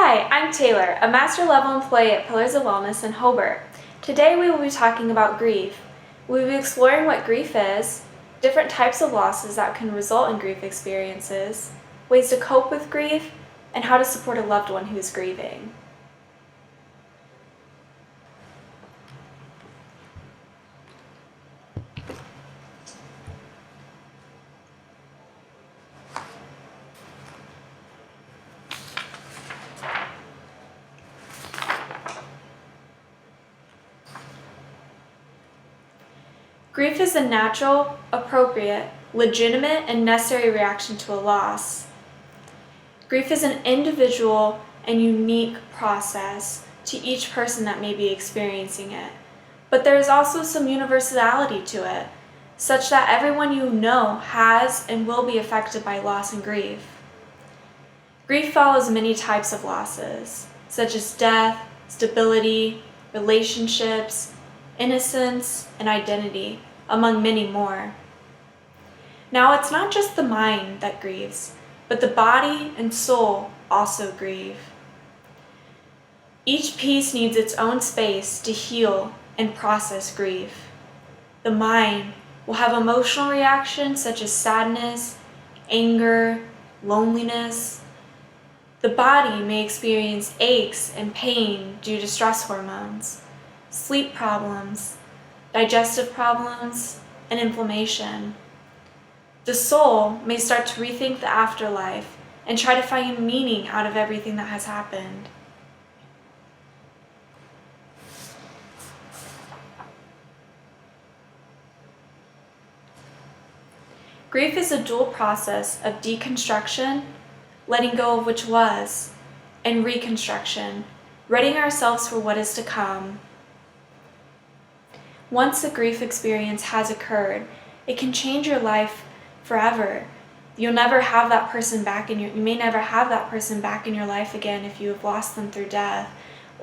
Hi, I'm Taylor, a master level employee at Pillars of Wellness in Hobart. Today we will be talking about grief. We will be exploring what grief is, different types of losses that can result in grief experiences, ways to cope with grief, and how to support a loved one who is grieving. Grief is a natural, appropriate, legitimate, and necessary reaction to a loss. Grief is an individual and unique process to each person that may be experiencing it. But there is also some universality to it, such that everyone you know has and will be affected by loss and grief. Grief follows many types of losses, such as death, stability, relationships, innocence, and identity, among many more. Now, it's not just the mind that grieves, but the body and soul also grieve. Each piece needs its own space to heal and process grief. The mind will have emotional reactions such as sadness, anger, loneliness. The body may experience aches and pain due to stress hormones, sleep problems, digestive problems, and inflammation. The soul may start to rethink the afterlife and try to find meaning out of everything that has happened. Grief is a dual process of deconstruction, letting go of which was, and reconstruction, readying ourselves for what is to come. Once a grief experience has occurred, it can change your life forever. You may never have that person back in your life again if you have lost them through death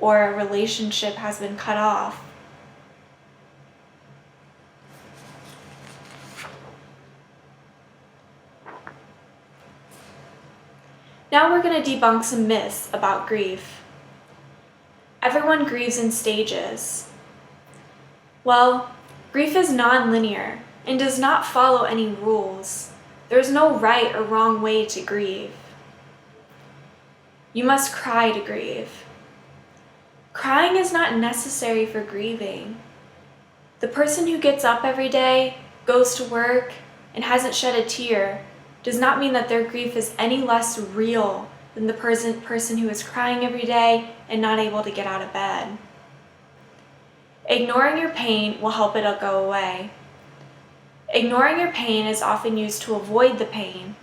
or a relationship has been cut off. Now we're going to debunk some myths about grief. Everyone grieves in stages. Well, grief is non-linear and does not follow any rules. There is no right or wrong way to grieve. You must cry to grieve. Crying is not necessary for grieving. The person who gets up every day, goes to work, and hasn't shed a tear does not mean that their grief is any less real than the person who is crying every day and not able to get out of bed. Ignoring your pain will help it go away. Ignoring your pain is often used to avoid the pain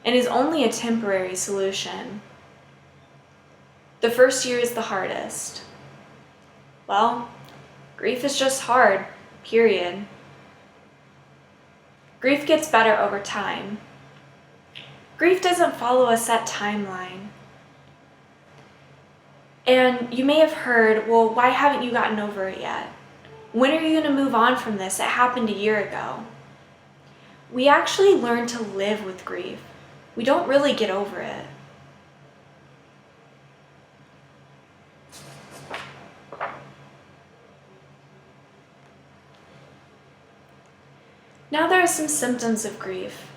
and is only a temporary solution. The first year is the hardest. Well, grief is just hard, period. Grief gets better over time. Grief doesn't follow a set timeline. And you may have heard, well, why haven't you gotten over it yet? When are you going to move on from this? It happened a year ago. We actually learn to live with grief. We don't really get over it. Now there are some symptoms of grief.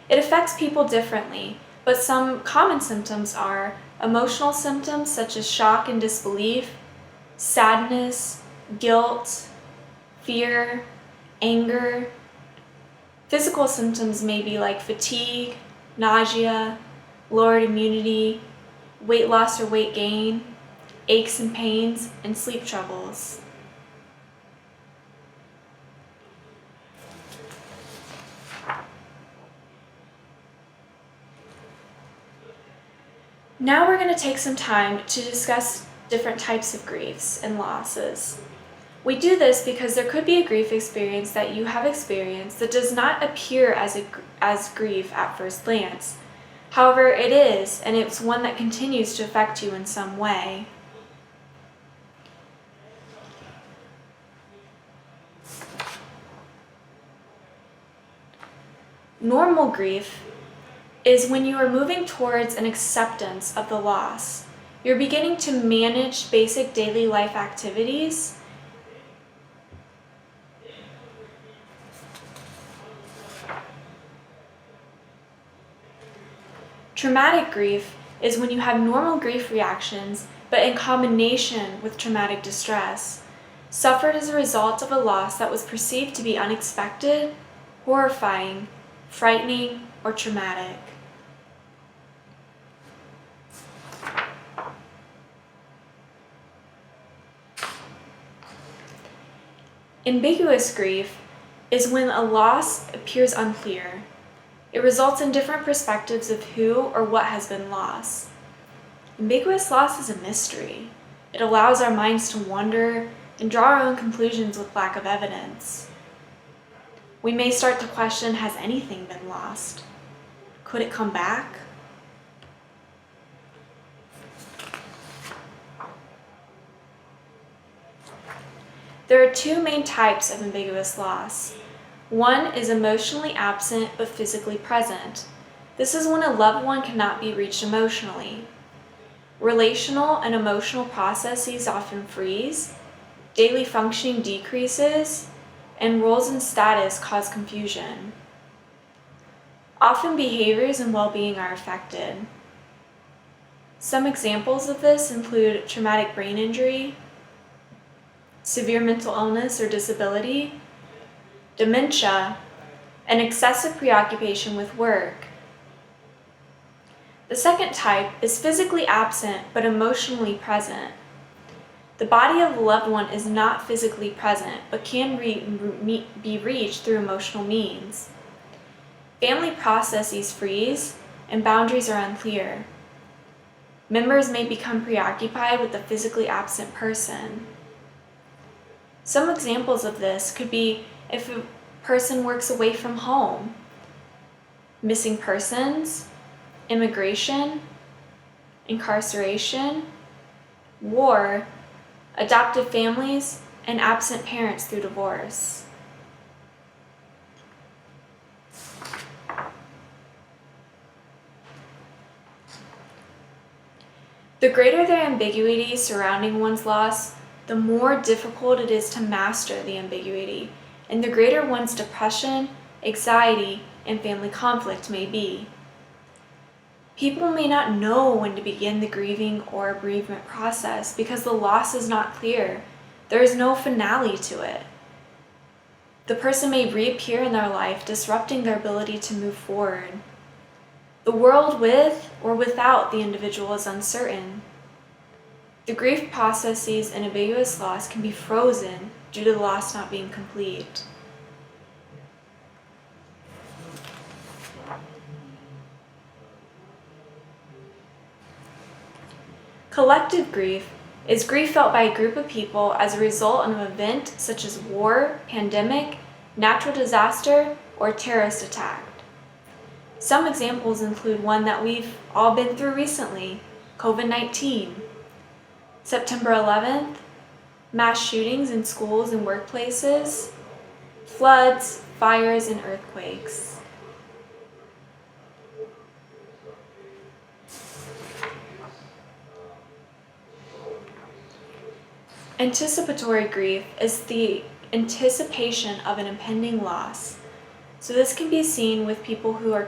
It affects people differently, but some common symptoms are emotional symptoms such as shock and disbelief, sadness, guilt, fear, anger. Physical symptoms may be like fatigue, nausea, lowered immunity, weight loss or weight gain, aches and pains, and sleep troubles. Now we're going to take some time to discuss different types of griefs and losses. We do this because there could be a grief experience that you have experienced that does not appear as grief at first glance. However, it is, and it's one that continues to affect you in some way. Normal grief is when you are moving towards an acceptance of the loss. You're beginning to manage basic daily life activities. Traumatic grief is when you have normal grief reactions, but in combination with traumatic distress, suffered as a result of a loss that was perceived to be unexpected, horrifying, frightening, or traumatic. Ambiguous grief is when a loss appears unclear. It results in different perspectives of who or what has been lost. Ambiguous loss is a mystery. It allows our minds to wonder and draw our own conclusions with lack of evidence. We may start to question, has anything been lost? Could it come back? There are two main types of ambiguous loss. One is emotionally absent but physically present. This is when a loved one cannot be reached emotionally. Relational and emotional processes often freeze, daily functioning decreases, and roles and status cause confusion. Often behaviors and well-being are affected. Some examples of this include traumatic brain injury, severe mental illness or disability, dementia, and excessive preoccupation with work. The second type is physically absent but emotionally present. The body of a loved one is not physically present but can be reached through emotional means. Family processes freeze and boundaries are unclear. Members may become preoccupied with the physically absent person. Some examples of this could be if a person works away from home, missing persons, immigration, incarceration, war, adoptive families, and absent parents through divorce. The greater the ambiguity surrounding one's loss, the more difficult it is to master the ambiguity, and the greater one's depression, anxiety, and family conflict may be. People may not know when to begin the grieving or bereavement process because the loss is not clear. There is no finale to it. The person may reappear in their life, disrupting their ability to move forward. The world with or without the individual is uncertain. The grief processes in ambiguous loss can be frozen due to the loss not being complete. Collective grief is grief felt by a group of people as a result of an event such as war, pandemic, natural disaster, or terrorist attack. Some examples include one that we've all been through recently, COVID-19, September 11th, mass shootings in schools and workplaces, floods, fires, and earthquakes. Anticipatory grief is the anticipation of an impending loss. So this can be seen with people who are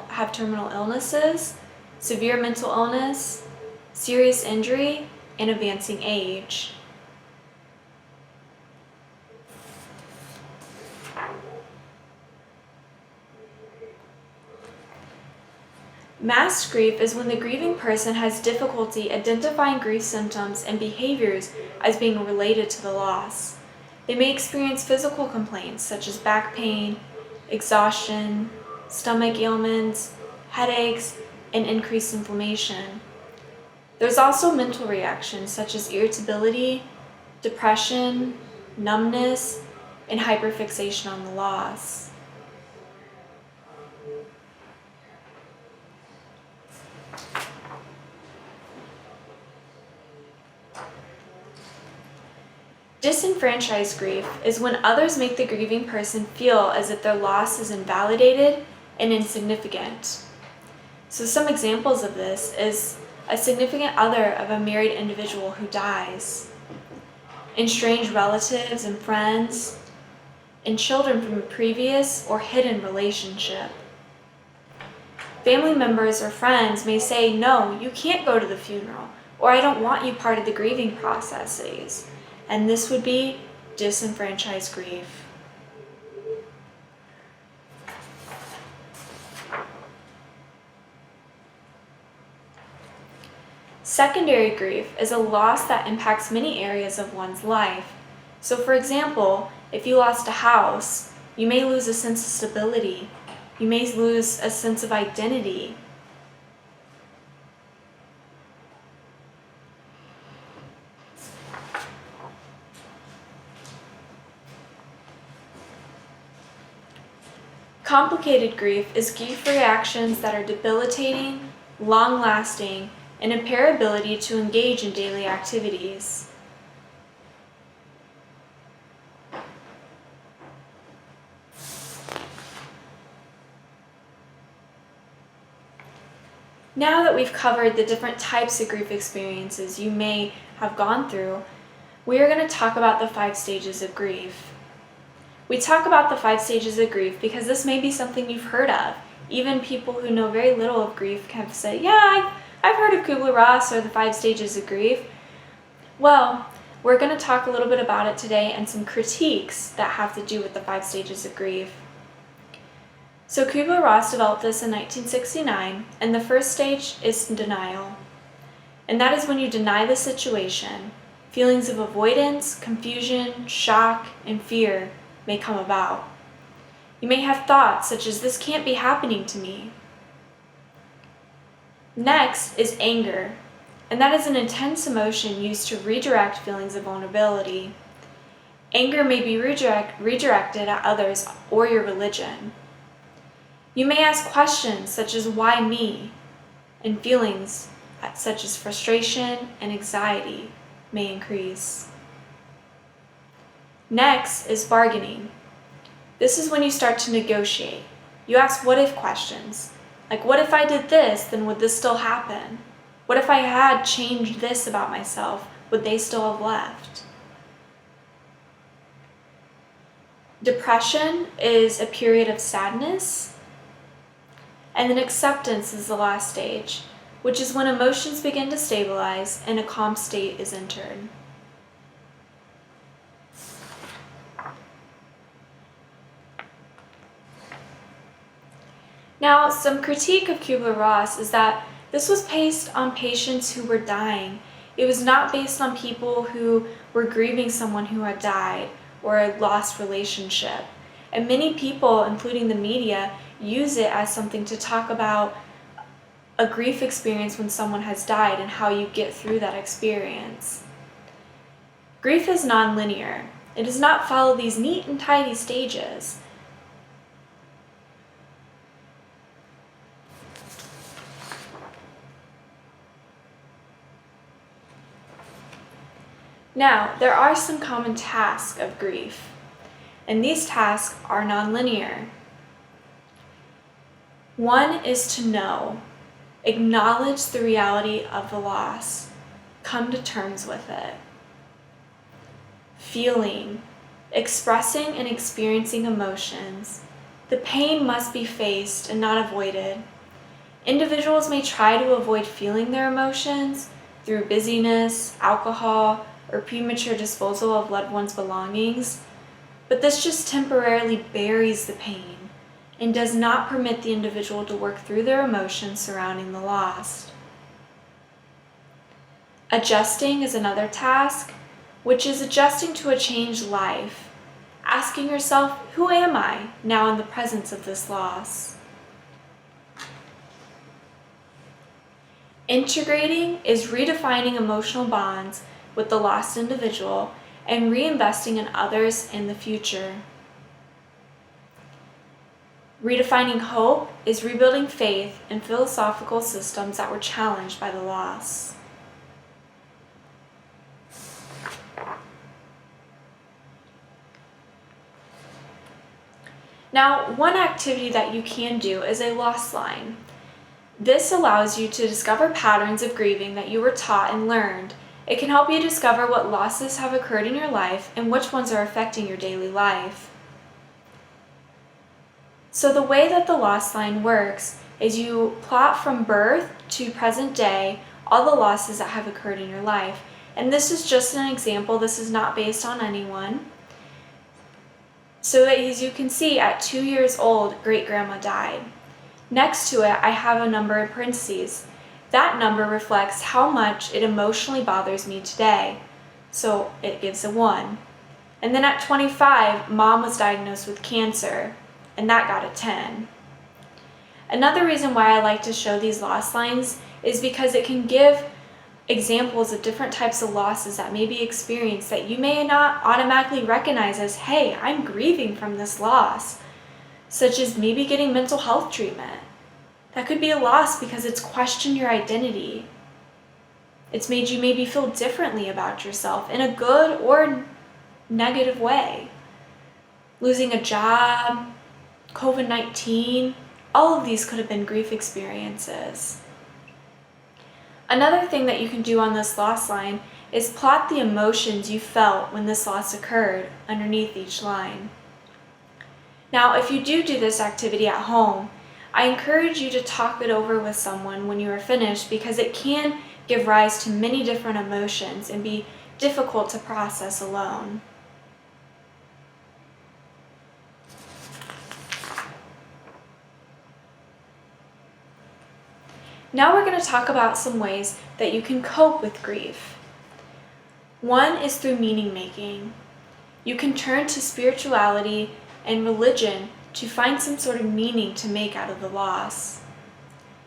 have terminal illnesses, severe mental illness, serious injury, and advancing age. Masked grief is when the grieving person has difficulty identifying grief symptoms and behaviors as being related to the loss. They may experience physical complaints such as back pain, exhaustion, stomach ailments, headaches, and increased inflammation. There's also mental reactions such as irritability, depression, numbness, and hyperfixation on the loss. Disenfranchised grief is when others make the grieving person feel as if their loss is invalidated and insignificant. So some examples of this is a significant other of a married individual who dies, estranged relatives and friends, and children from a previous or hidden relationship. Family members or friends may say, "No, you can't go to the funeral," or "I don't want you part of the grieving processes." And this would be disenfranchised grief. Secondary grief is a loss that impacts many areas of one's life. So for example, if you lost a house, you may lose a sense of stability. You may lose a sense of identity. Complicated grief is grief reactions that are debilitating, long-lasting, and impair ability to engage in daily activities. Now that we've covered the different types of grief experiences you may have gone through, we are going to talk about the 5 stages of grief. We talk about the 5 stages of grief because this may be something you've heard of. Even people who know very little of grief can say, "Yeah, I've heard of Kubler-Ross or the 5 stages of grief." Well, we're going to talk a little bit about it today and some critiques that have to do with the 5 stages of grief. So Kubler-Ross developed this in 1969, and the first stage is denial. And that is when you deny the situation. Feelings of avoidance, confusion, shock, and fear may come about. You may have thoughts such as, "This can't be happening to me." Next is anger, and that is an intense emotion used to redirect feelings of vulnerability. Anger may be redirected at others or your religion. You may ask questions such as, "Why me?" and feelings such as frustration and anxiety may increase. Next is bargaining. This is when you start to negotiate. You ask what-if questions. Like, what if I did this, then would this still happen? What if I had changed this about myself, would they still have left? Depression is a period of sadness. And then acceptance is the last stage, which is when emotions begin to stabilize and a calm state is entered. Now, some critique of Kubler-Ross is that this was based on patients who were dying. It was not based on people who were grieving someone who had died or a lost relationship. And many people, including the media, use it as something to talk about a grief experience when someone has died and how you get through that experience. Grief is non-linear. It does not follow these neat and tidy stages. Now, there are some common tasks of grief, and these tasks are non-linear. One is to know, acknowledge the reality of the loss, come to terms with it. Feeling, expressing and experiencing emotions. The pain must be faced and not avoided. Individuals may try to avoid feeling their emotions through busyness, alcohol, or premature disposal of loved ones' belongings, but this just temporarily buries the pain and does not permit the individual to work through their emotions surrounding the loss. Adjusting is another task, which is adjusting to a changed life, asking yourself, who am I now in the presence of this loss? Integrating is redefining emotional bonds with the lost individual and reinvesting in others in the future. Redefining hope is rebuilding faith in philosophical systems that were challenged by the loss. Now, one activity that you can do is a loss line. This allows you to discover patterns of grieving that you were taught and learned. It can help you discover what losses have occurred in your life and which ones are affecting your daily life. So the way that the loss line works is you plot from birth to present day all the losses that have occurred in your life. And this is just an example. This is not based on anyone. So that as you can see, at 2 years old, great-grandma died. Next to it, I have a number in parentheses. That number reflects how much it emotionally bothers me today. So it gives a 1. And then at 25, mom was diagnosed with cancer, and that got a 10. Another reason why I like to show these loss lines is because it can give examples of different types of losses that may be experienced that you may not automatically recognize as, hey, I'm grieving from this loss, such as maybe getting mental health treatment. That could be a loss because it's questioned your identity. It's made you maybe feel differently about yourself in a good or negative way. Losing a job, COVID-19, all of these could have been grief experiences. Another thing that you can do on this loss line is plot the emotions you felt when this loss occurred underneath each line. Now, if you do this activity at home, I encourage you to talk it over with someone when you are finished because it can give rise to many different emotions and be difficult to process alone. Now we're going to talk about some ways that you can cope with grief. One is through meaning making. You can turn to spirituality and religion to find some sort of meaning to make out of the loss.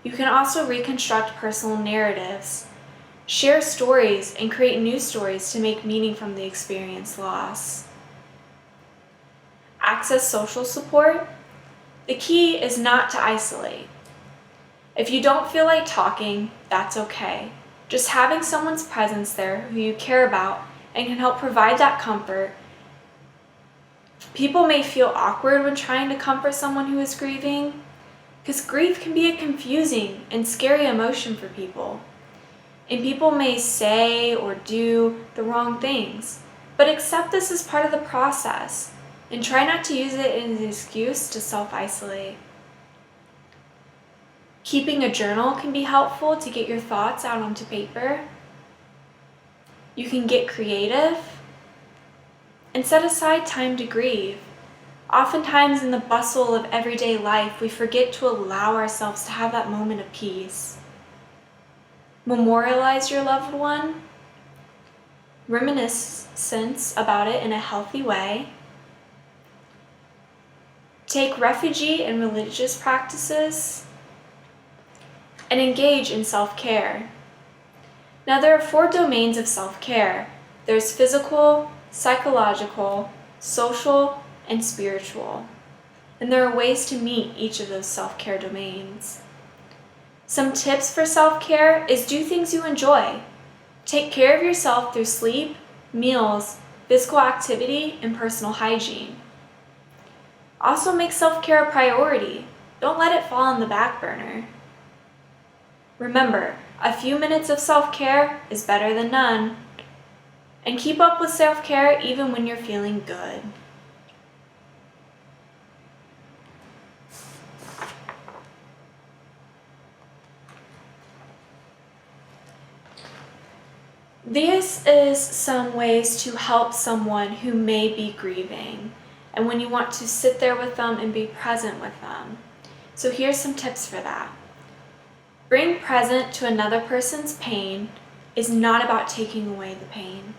You can also reconstruct personal narratives, share stories, and create new stories to make meaning from the experienced loss. Access social support. The key is not to isolate. If you don't feel like talking, that's okay. Just having someone's presence there who you care about and can help provide that comfort. People may feel awkward when trying to comfort someone who is grieving, because grief can be a confusing and scary emotion for people. And people may say or do the wrong things, but accept this as part of the process and try not to use it as an excuse to self-isolate. Keeping a journal can be helpful to get your thoughts out onto paper. You can get creative and set aside time to grieve. Oftentimes in the bustle of everyday life, we forget to allow ourselves to have that moment of peace. Memorialize your loved one. Reminiscence about it in a healthy way. Take refuge in religious practices. And engage in self-care. Now there are 4 domains of self-care. There's physical, psychological, social, and spiritual. And there are ways to meet each of those self-care domains. Some tips for self-care is do things you enjoy. Take care of yourself through sleep, meals, physical activity, and personal hygiene. Also make self-care a priority. Don't let it fall on the back burner. Remember, a few minutes of self-care is better than none. And keep up with self-care even when you're feeling good. This is some ways to help someone who may be grieving, and when you want to sit there with them and be present with them. So here's some tips for that. Being present to another person's pain is not about taking away the pain.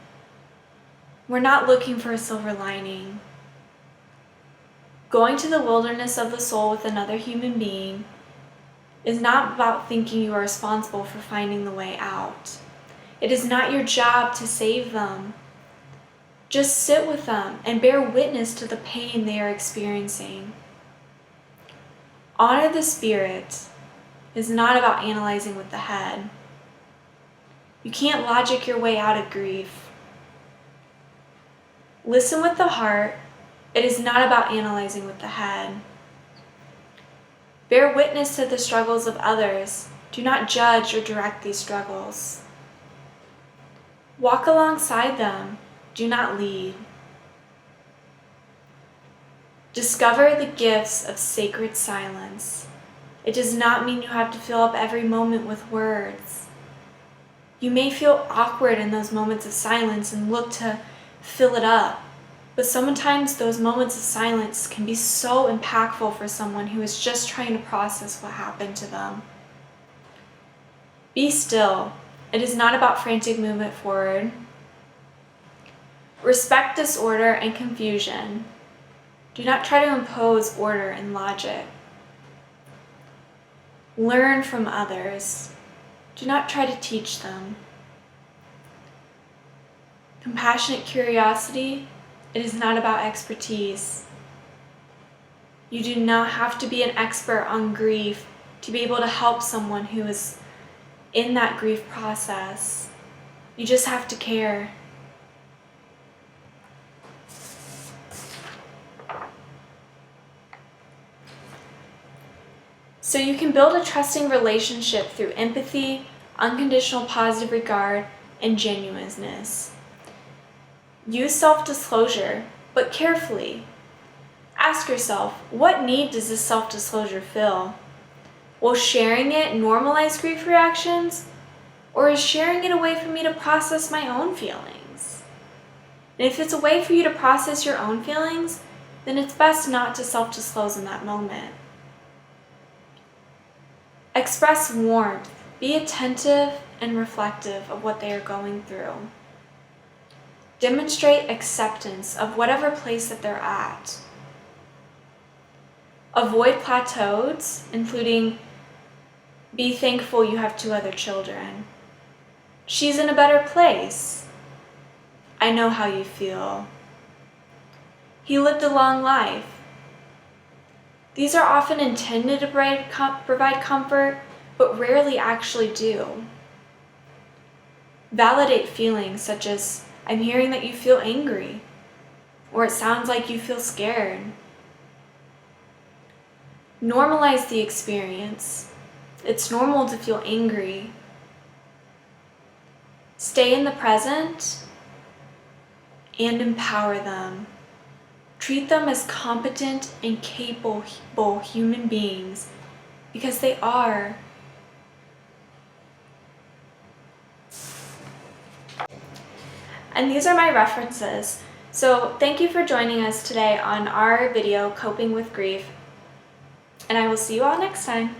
We're not looking for a silver lining. Going to the wilderness of the soul with another human being is not about thinking you are responsible for finding the way out. It is not your job to save them. Just sit with them and bear witness to the pain they are experiencing. Honor the spirit is not about analyzing with the head. You can't logic your way out of grief. Listen with the heart. It is not about analyzing with the head. Bear witness to the struggles of others. Do not judge or direct these struggles. Walk alongside them. Do not lead. Discover the gifts of sacred silence. It does not mean you have to fill up every moment with words. You may feel awkward in those moments of silence and look to fill it up, but sometimes those moments of silence can be so impactful for someone who is just trying to process what happened to them. Be still. It is not about frantic movement forward. Respect disorder and confusion. Do not try to impose order and logic. Learn from others. Do not try to teach them. Compassionate curiosity. It is not about expertise. You do not have to be an expert on grief to be able to help someone who is in that grief process. You just have to care. So you can build a trusting relationship through empathy, unconditional positive regard, and genuineness. Use self-disclosure, but carefully. Ask yourself, what need does this self-disclosure fill? Will sharing it normalize grief reactions, or is sharing it a way for me to process my own feelings? And if it's a way for you to process your own feelings, then it's best not to self-disclose in that moment. Express warmth. Be attentive and reflective of what they are going through. Demonstrate acceptance of whatever place that they're at. Avoid plateaus, including be thankful you have 2 other children. She's in a better place. I know how you feel. He lived a long life. These are often intended to provide comfort, but rarely actually do. Validate feelings such as, I'm hearing that you feel angry, or it sounds like you feel scared. Normalize the experience. It's normal to feel angry. Stay in the present and empower them. Treat them as competent and capable human beings because they are. And these are my references. So thank you for joining us today on our video, Coping with Grief. And I will see you all next time.